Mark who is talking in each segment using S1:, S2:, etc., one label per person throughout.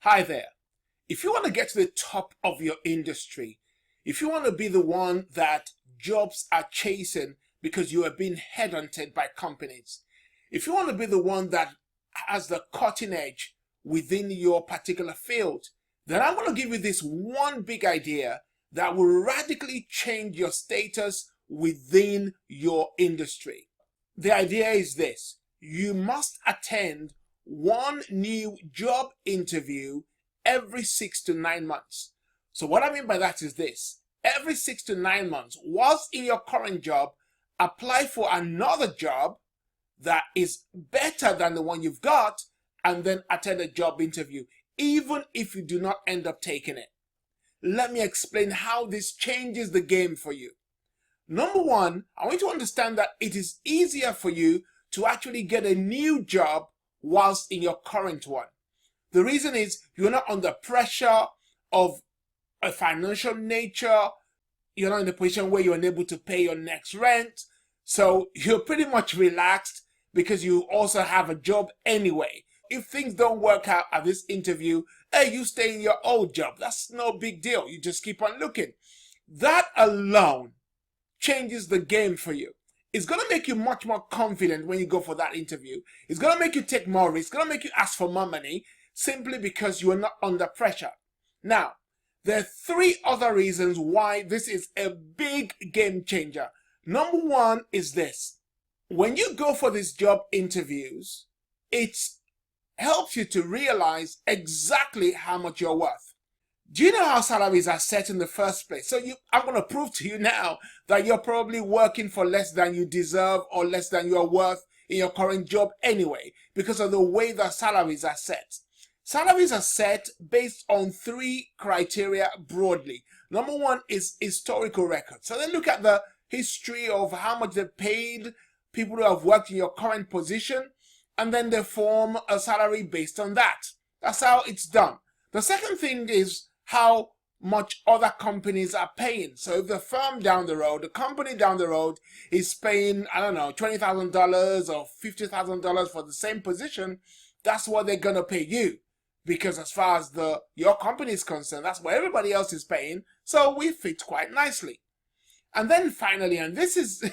S1: Hi there. If you want to get to the top of your industry, if you want to be the one that jobs are chasing because you are being headhunted by companies, if you want to be the one that has the cutting edge within your particular field, then I'm going to give you this one big idea that will radically change your status within your industry. The idea is this: you must attend one new job interview every 6 to 9 months. So what I mean by that is this: every 6 to 9 months, whilst in your current job, apply for another job that is better than the one you've got, and then attend a job interview, even if you do not end up taking it. Let me explain how this changes the game for you. Number one, I want you to understand that it is easier for you to actually get a new job whilst in your current one. The reason is you're not under pressure of a financial nature. You're not in a position where you're unable to pay your next rent. So you're pretty much relaxed because you also have a job anyway. If things don't work out at this interview, hey, you stay in your old job. That's no big deal. You just keep on looking. That alone changes the game for you. It's going to make you much more confident when you go for that interview. It's going to make you take more risks. It's going to make you ask for more money simply because you are not under pressure. Now, there are 3 other reasons why this is a big game changer. Number one is this: when you go for these job interviews, it helps you to realize exactly how much you're worth. Do you know how salaries are set in the first place? So I'm going to prove to you now that you're probably working for less than you deserve or less than you're worth in your current job anyway, because of the way that salaries are set. Salaries are set based on 3 criteria broadly. Number one is historical record. So they look at the history of how much they paid people who have worked in your current position, and then they form a salary based on that. That's how it's done. The second thing is how much other companies are paying. So if the firm down the road, the company down the road is paying, I don't know, $20,000 or $50,000 for the same position, that's what they're going to pay you. Because as far as your company is concerned, that's what everybody else is paying. So we fit quite nicely. And then finally, and this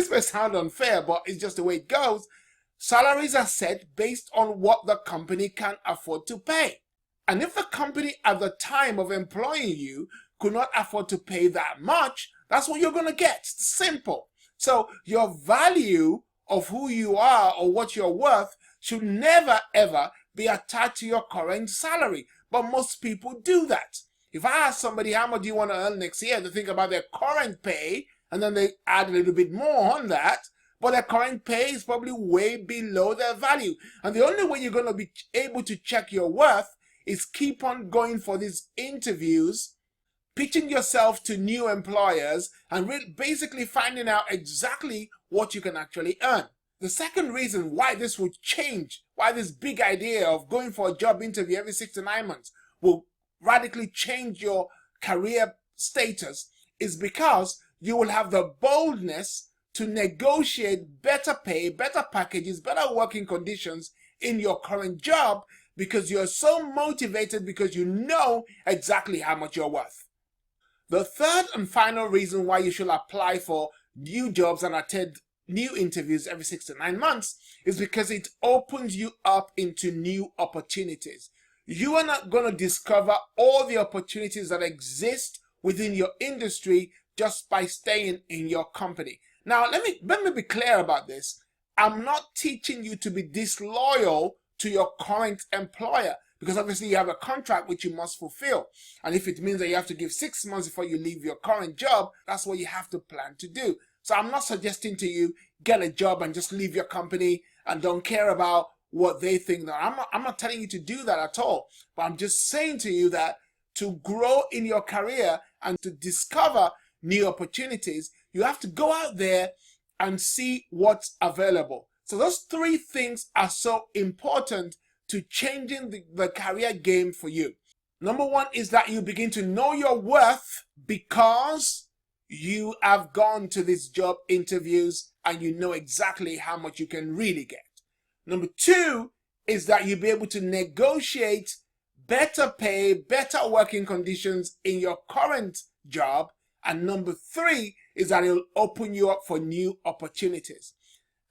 S1: may sound unfair, but it's just the way it goes, salaries are set based on what the company can afford to pay. And if the company at the time of employing you could not afford to pay that much, that's what you're going to get. It's simple. So your value of who you are or what you're worth should never ever be attached to your current salary. But most people do that. If I ask somebody how much do you want to earn next year, they think about their current pay and then they add a little bit more on that. But their current pay is probably way below their value. And the only way you're going to be able to check your worth is keep on going for these interviews, pitching yourself to new employers, and basically finding out exactly what you can actually earn. The second reason why this will change, why this big idea of going for a job interview every 6 to 9 months will radically change your career status, is because you will have the boldness to negotiate better pay, better packages, better working conditions in your current job, because you're so motivated, because you know exactly how much you're worth. The third and final reason why you should apply for new jobs and attend new interviews every 6 to 9 months is because it opens you up into new opportunities. You are not going to discover all the opportunities that exist within your industry just by staying in your company. Now, let me be clear about this. I'm not teaching you to be disloyal to your current employer, because obviously you have a contract which you must fulfill. And if it means that you have to give 6 months before you leave your current job, that's what you have to plan to do. So I'm not suggesting to you get a job and just leave your company and don't care about what they think. I'm not telling you to do that at all. But I'm just saying to you that to grow in your career and to discover new opportunities, you have to go out there and see what's available. So those 3 things are so important to changing the career game for you. Number one is that you begin to know your worth because you have gone to these job interviews and you know exactly how much you can really get. Number 2 is that you'll be able to negotiate better pay, better working conditions in your current job. And number three is that it'll open you up for new opportunities.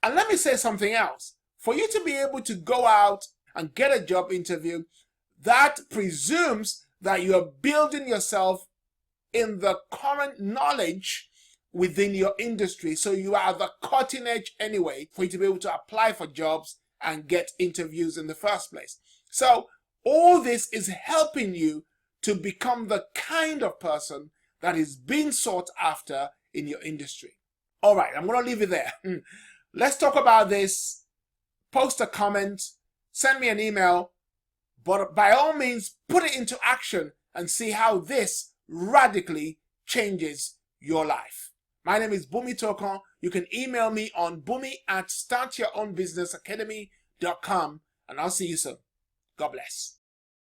S1: And let me say something else. For you to be able to go out and get a job interview, that presumes that you are building yourself in the current knowledge within your industry. So you are the cutting edge anyway for you to be able to apply for jobs and get interviews in the first place. So all this is helping you to become the kind of person that is being sought after in your industry. All right, I'm going to leave it there. Let's talk about this. Post a comment, send me an email, but by all means, put it into action and see how this radically changes your life. My name is Boomy Tokan. You can email me on boomy@startyourownbusinessacademy.com, and I'll see you soon. God bless.